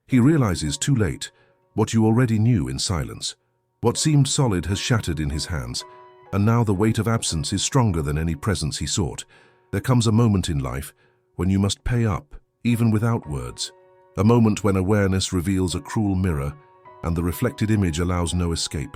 He realizes too late what you already knew in silence. What seemed solid has shattered in his hands, and now the weight of absence is stronger than any presence he sought. There comes a moment in life when you must pay up, even without words. A moment when awareness reveals a cruel mirror, and the reflected image allows no escape.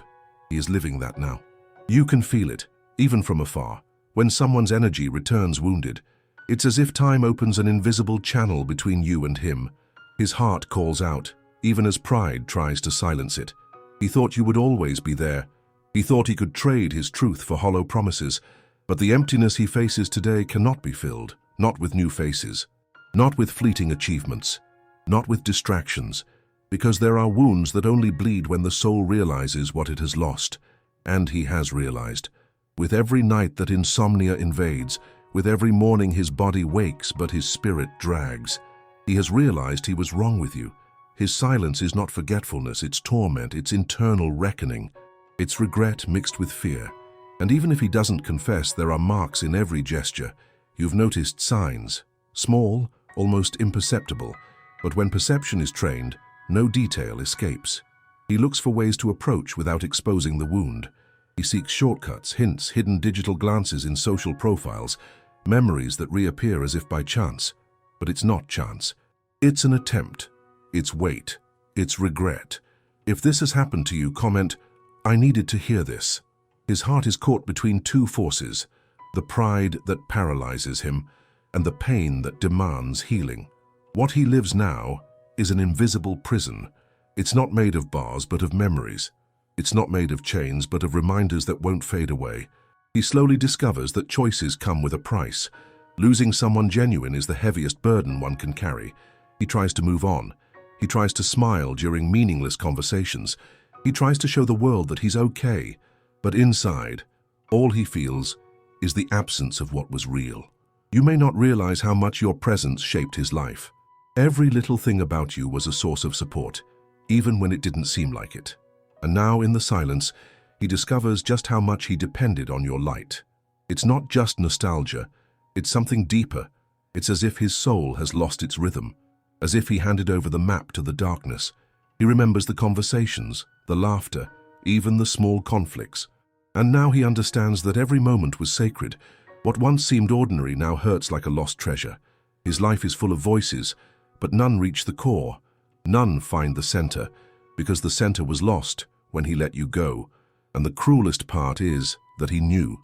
He is living that now. You can feel it, even from afar. When someone's energy returns wounded, it's as if time opens an invisible channel between you and him. His heart calls out, even as pride tries to silence it. He thought you would always be there. He thought he could trade his truth for hollow promises, but the emptiness he faces today cannot be filled, not with new faces, not with fleeting achievements, not with distractions, because there are wounds that only bleed when the soul realizes what it has lost, and he has realized. With every night that insomnia invades, with every morning his body wakes but his spirit drags, he has realized he was wrong with you. His silence is not forgetfulness, it's torment, it's internal reckoning. It's regret mixed with fear. And even if he doesn't confess, there are marks in every gesture. You've noticed signs, small, almost imperceptible, but when perception is trained, no detail escapes. He looks for ways to approach without exposing the wound. He seeks shortcuts, hints, hidden digital glances in social profiles, memories that reappear as if by chance. But it's not chance. It's an attempt. It's weight. It's regret. If this has happened to you, comment, "I needed to hear this." His heart is caught between two forces, the pride that paralyzes him and the pain that demands healing. What he lives now is an invisible prison. It's not made of bars, but of memories. It's not made of chains, but of reminders that won't fade away. He slowly discovers that choices come with a price. Losing someone genuine is the heaviest burden one can carry. He tries to move on. He tries to smile during meaningless conversations. He tries to show the world that he's okay. But inside, all he feels is the absence of what was real. You may not realize how much your presence shaped his life. Every little thing about you was a source of support, even when it didn't seem like it. And now, in the silence, he discovers just how much he depended on your light. It's not just nostalgia, it's something deeper. It's as if his soul has lost its rhythm, as if he handed over the map to the darkness. He remembers the conversations, the laughter, even the small conflicts. And now he understands that every moment was sacred. What once seemed ordinary now hurts like a lost treasure. His life is full of voices, but none reach the core. None find the center, because the center was lost when he let you go. And the cruelest part is that he knew.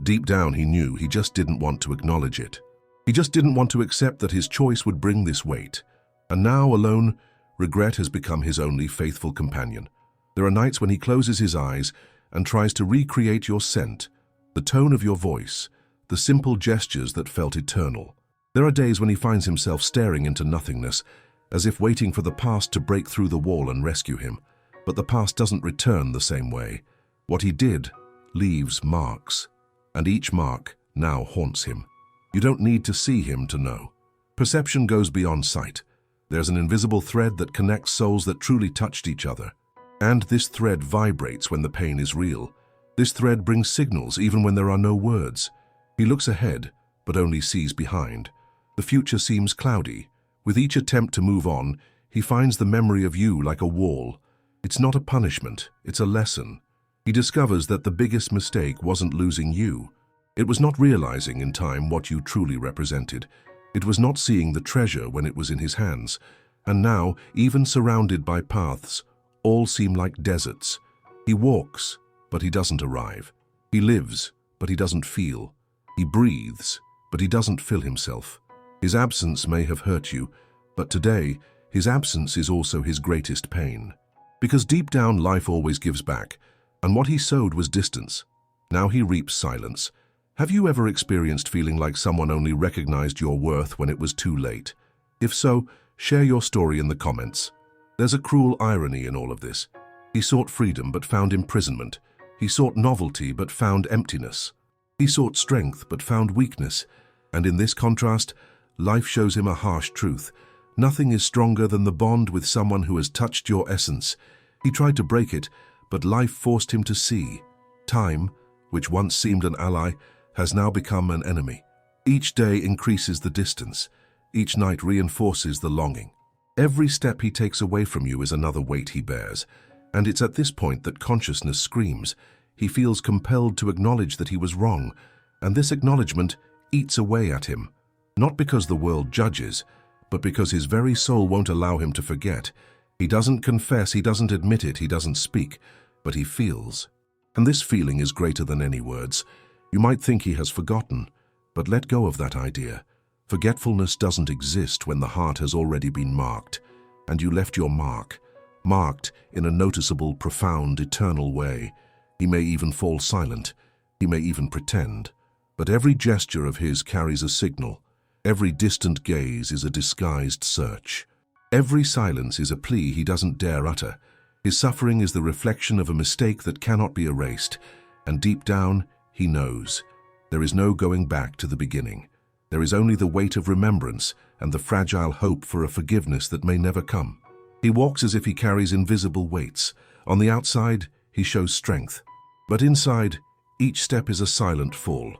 Deep down he knew, he just didn't want to acknowledge it. He just didn't want to accept that his choice would bring this weight. And now, alone, regret has become his only faithful companion. There are nights when he closes his eyes and tries to recreate your scent, the tone of your voice, the simple gestures that felt eternal. There are days when he finds himself staring into nothingness, as if waiting for the past to break through the wall and rescue him. But the past doesn't return the same way. What he did leaves marks, and each mark now haunts him. You don't need to see him to know. Perception goes beyond sight. There's an invisible thread that connects souls that truly touched each other. And this thread vibrates when the pain is real. This thread brings signals even when there are no words. He looks ahead, but only sees behind. The future seems cloudy. With each attempt to move on, he finds the memory of you like a wall. It's not a punishment, it's a lesson. He discovers that the biggest mistake wasn't losing you. It was not realizing in time what you truly represented. It was not seeing the treasure when it was in his hands. And now, even surrounded by paths, all seem like deserts. He walks, but he doesn't arrive. He lives, but he doesn't feel. He breathes, but he doesn't fill himself. His absence may have hurt you, but today, his absence is also his greatest pain. Because deep down, life always gives back, and what he sowed was distance. Now he reaps silence. Have you ever experienced feeling like someone only recognized your worth when it was too late? If so, share your story in the comments. There's a cruel irony in all of this. He sought freedom but found imprisonment. He sought novelty but found emptiness. He sought strength but found weakness. And in this contrast, life shows him a harsh truth. Nothing is stronger than the bond with someone who has touched your essence. He tried to break it, but life forced him to see. Time, which once seemed an ally, has now become an enemy. Each day increases the distance. Each night reinforces the longing. Every step he takes away from you is another weight he bears, and it's at this point that consciousness screams. He feels compelled to acknowledge that he was wrong, and this acknowledgement eats away at him, not because the world judges, but because his very soul won't allow him to forget. He doesn't confess, he doesn't admit it, he doesn't speak, but he feels. And this feeling is greater than any words. You might think he has forgotten, but let go of that idea. Forgetfulness doesn't exist when the heart has already been marked, and you left your mark, marked in a noticeable, profound, eternal way. He may even fall silent, he may even pretend, but every gesture of his carries a signal. Every distant gaze is a disguised search. Every silence is a plea he doesn't dare utter. His suffering is the reflection of a mistake that cannot be erased, and deep down, he knows. There is no going back to the beginning. There is only the weight of remembrance and the fragile hope for a forgiveness that may never come. He walks as if he carries invisible weights. On the outside, he shows strength. But inside, each step is a silent fall.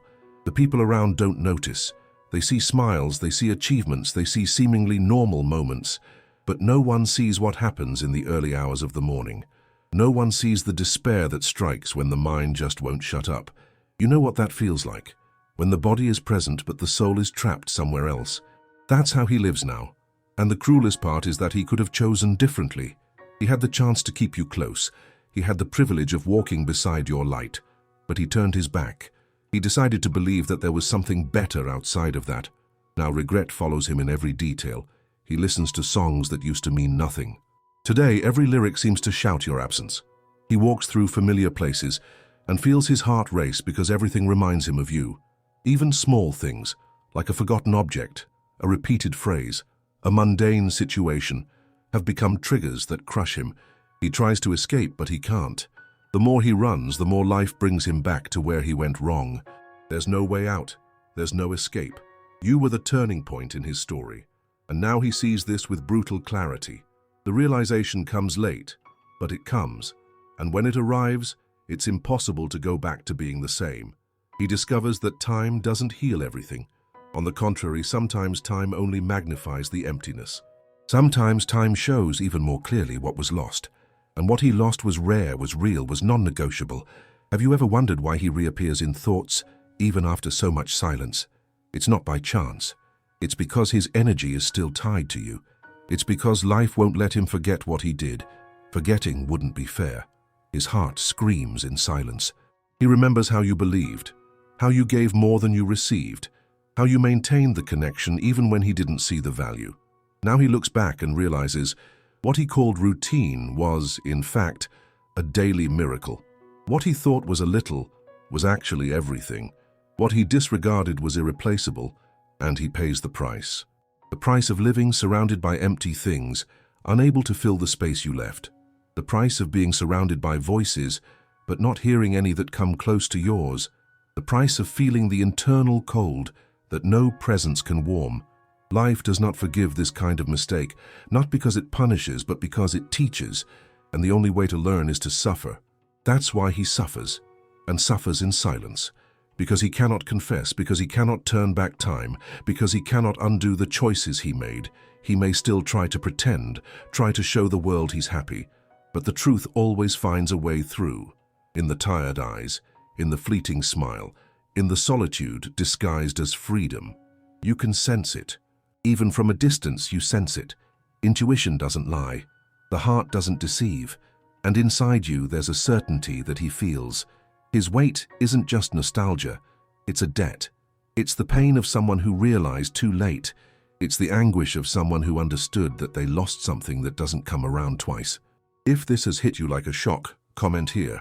The people around don't notice. They see smiles, they see achievements, they see seemingly normal moments. But no one sees what happens in the early hours of the morning. No one sees the despair that strikes when the mind just won't shut up. You know what that feels like? When the body is present but the soul is trapped somewhere else. That's how he lives now. And the cruelest part is that he could have chosen differently. He had the chance to keep you close. He had the privilege of walking beside your light. But he turned his back. He decided to believe that there was something better outside of that. Now regret follows him in every detail. He listens to songs that used to mean nothing. Today, every lyric seems to shout your absence. He walks through familiar places and feels his heart race because everything reminds him of you. Even small things, like a forgotten object, a repeated phrase, a mundane situation, have become triggers that crush him. He tries to escape, but he can't. The more he runs, the more life brings him back to where he went wrong. There's no way out. There's no escape. You were the turning point in his story, and now he sees this with brutal clarity. The realization comes late, but it comes, and when it arrives, it's impossible to go back to being the same. He discovers that time doesn't heal everything. On the contrary, sometimes time only magnifies the emptiness. Sometimes time shows even more clearly what was lost. And what he lost was rare, was real, was non-negotiable. Have you ever wondered why he reappears in thoughts, even after so much silence? It's not by chance. It's because his energy is still tied to you. It's because life won't let him forget what he did. Forgetting wouldn't be fair. His heart screams in silence. He remembers how you believed, how you gave more than you received, how you maintained the connection even when he didn't see the value. Now he looks back and realizes what he called routine was, in fact, a daily miracle. What he thought was a little was actually everything. What he disregarded was irreplaceable, and he pays the price. The price of living surrounded by empty things, unable to fill the space you left. The price of being surrounded by voices, but not hearing any that come close to yours. The price of feeling the internal cold that no presence can warm. Life does not forgive this kind of mistake, not because it punishes, but because it teaches, and the only way to learn is to suffer. That's why he suffers, and suffers in silence, because he cannot confess, because he cannot turn back time, because he cannot undo the choices he made. He may still try to pretend, try to show the world he's happy, but the truth always finds a way through. In the tired eyes, in the fleeting smile, in the solitude disguised as freedom. You can sense it. Even from a distance you sense it. Intuition doesn't lie. The heart doesn't deceive. And inside you there's a certainty that he feels. His weight isn't just nostalgia. It's a debt. It's the pain of someone who realized too late. It's the anguish of someone who understood that they lost something that doesn't come around twice. If this has hit you like a shock, comment here.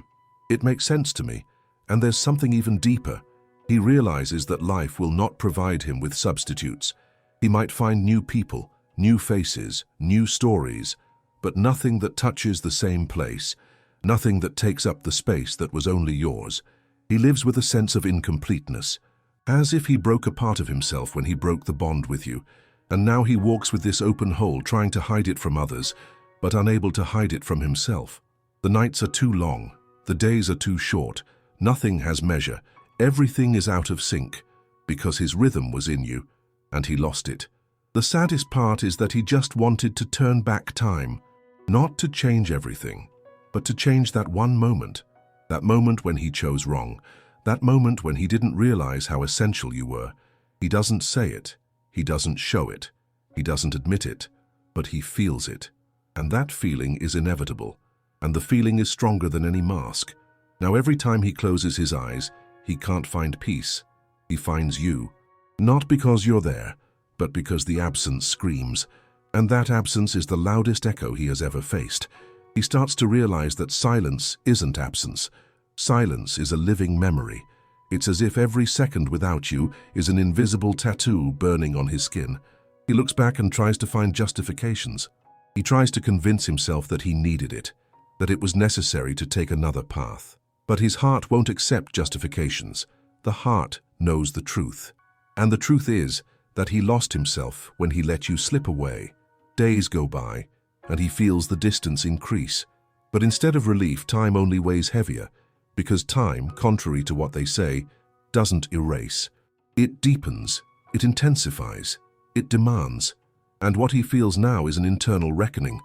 It makes sense to me. And there's something even deeper. He realizes that life will not provide him with substitutes. He might find new people, new faces, new stories, but nothing that touches the same place, nothing that takes up the space that was only yours. He lives with a sense of incompleteness, as if he broke a part of himself when he broke the bond with you, and now he walks with this open hole trying to hide it from others, but unable to hide it from himself. The nights are too long, the days are too short, nothing has measure, everything is out of sync, because his rhythm was in you, and he lost it. The saddest part is that he just wanted to turn back time, not to change everything, but to change that one moment, that moment when he chose wrong, that moment when he didn't realize how essential you were. He doesn't say it, he doesn't show it, he doesn't admit it, but he feels it. And that feeling is inevitable, and the feeling is stronger than any mask. Now every time he closes his eyes, he can't find peace. He finds you, not because you're there, but because the absence screams, and that absence is the loudest echo he has ever faced. He starts to realize that silence isn't absence. Silence is a living memory. It's as if every second without you is an invisible tattoo burning on his skin. He looks back and tries to find justifications. He tries to convince himself that he needed it, that it was necessary to take another path. But his heart won't accept justifications. The heart knows the truth. And the truth is that he lost himself when he let you slip away. Days go by, and he feels the distance increase. But instead of relief, time only weighs heavier, because time, contrary to what they say, doesn't erase. It deepens, it intensifies, it demands. And what he feels now is an internal reckoning,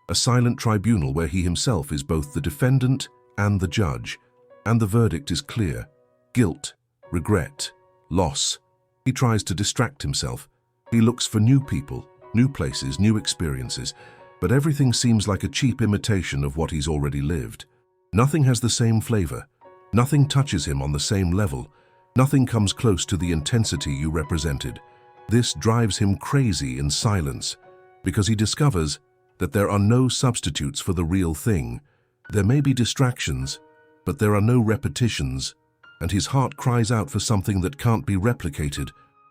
a silent tribunal where he himself is both the defendant and the judge. And the verdict is clear: guilt, regret, loss. He tries to distract himself. He looks for new people, new places, new experiences, but everything seems like a cheap imitation of what he's already lived. Nothing has the same flavor. Nothing touches him on the same level. Nothing comes close to the intensity you represented. This drives him crazy in silence, because he discovers that there are no substitutes for the real thing. There may be distractions, but there are no repetitions, and his heart cries out for something that can't be replicated.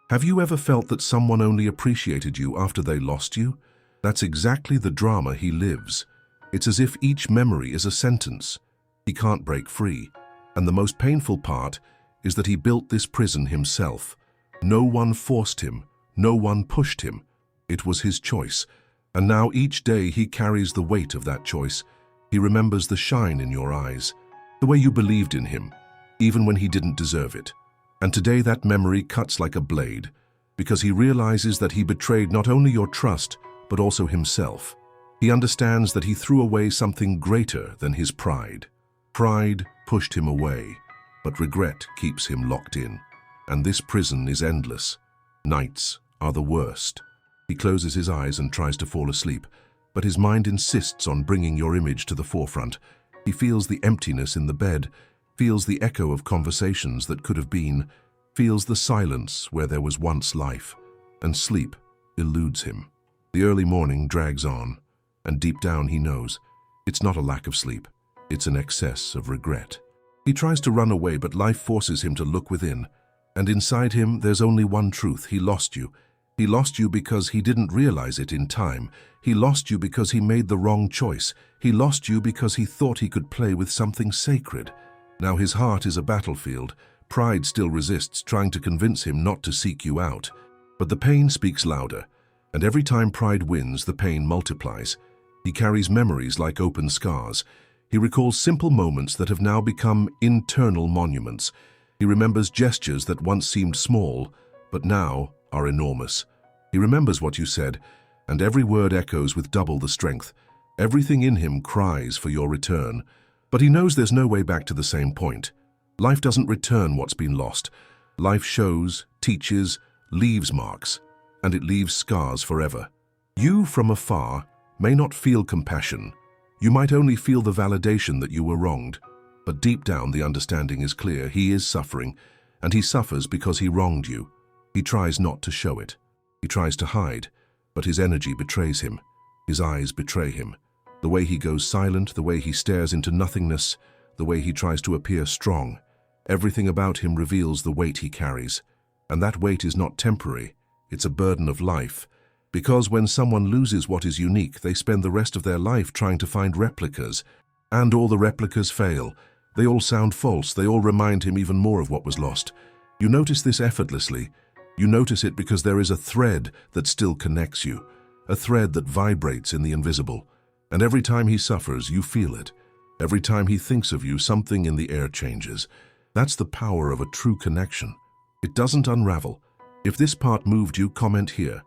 Have you ever felt that someone only appreciated you after they lost you? That's exactly the drama he lives. It's as if each memory is a sentence. He can't break free. And the most painful part is that he built this prison himself. No one forced him. No one pushed him. It was his choice. And now each day he carries the weight of that choice. He remembers the shine in your eyes, the way you believed in him, even when he didn't deserve it. And today that memory cuts like a blade, because he realizes that he betrayed not only your trust, but also himself. He understands that he threw away something greater than his pride. Pride pushed him away, but regret keeps him locked in. And this prison is endless. Nights are the worst. He closes his eyes and tries to fall asleep, but his mind insists on bringing your image to the forefront. He feels the emptiness in the bed, feels the echo of conversations that could have been, feels the silence where there was once life, and sleep eludes him. The early morning drags on, and deep down he knows it's not a lack of sleep, it's an excess of regret. He tries to run away, but life forces him to look within, and inside him there's only one truth: he lost you. He lost you because he didn't realize it in time. He lost you because he made the wrong choice. He lost you because he thought he could play with something sacred. Now his heart is a battlefield. Pride still resists, trying to convince him not to seek you out. But the pain speaks louder, and every time pride wins, the pain multiplies. He carries memories like open scars. He recalls simple moments that have now become internal monuments. He remembers gestures that once seemed small, but now are enormous. He remembers what you said, and every word echoes with double the strength. Everything in him cries for your return. But he knows there's no way back to the same point. Life doesn't return what's been lost. Life shows, teaches, leaves marks, and it leaves scars forever. You, from afar, may not feel compassion. You might only feel the validation that you were wronged. But deep down the understanding is clear. He is suffering, and he suffers because he wronged you. He tries not to show it. He tries to hide, but his energy betrays him. His eyes betray him. The way he goes silent, the way he stares into nothingness, the way he tries to appear strong. Everything about him reveals the weight he carries. And that weight is not temporary. It's a burden of life. Because when someone loses what is unique, they spend the rest of their life trying to find replicas. And all the replicas fail. They all sound false. They all remind him even more of what was lost. You notice this effortlessly. You notice it because there is a thread that still connects you, a thread that vibrates in the invisible. And every time he suffers, you feel it. Every time he thinks of you, something in the air changes. That's the power of a true connection. It doesn't unravel. If this part moved you, comment here.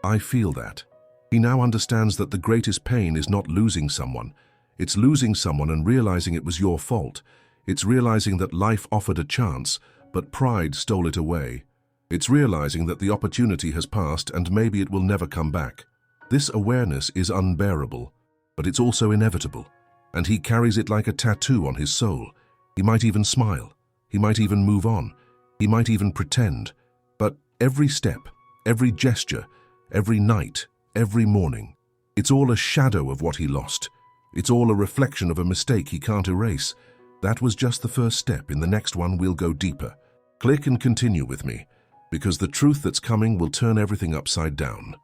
I feel that. He now understands that the greatest pain is not losing someone. It's losing someone and realizing it was your fault. It's realizing that life offered a chance, but pride stole it away. It's realizing that the opportunity has passed and maybe it will never come back. This awareness is unbearable, but it's also inevitable. And he carries it like a tattoo on his soul. He might even smile. He might even move on. He might even pretend. But every step, every gesture, every night, every morning, it's all a shadow of what he lost. It's all a reflection of a mistake he can't erase. That was just the first step. In the next one, we'll go deeper. Click and continue with me, because the truth that's coming will turn everything upside down.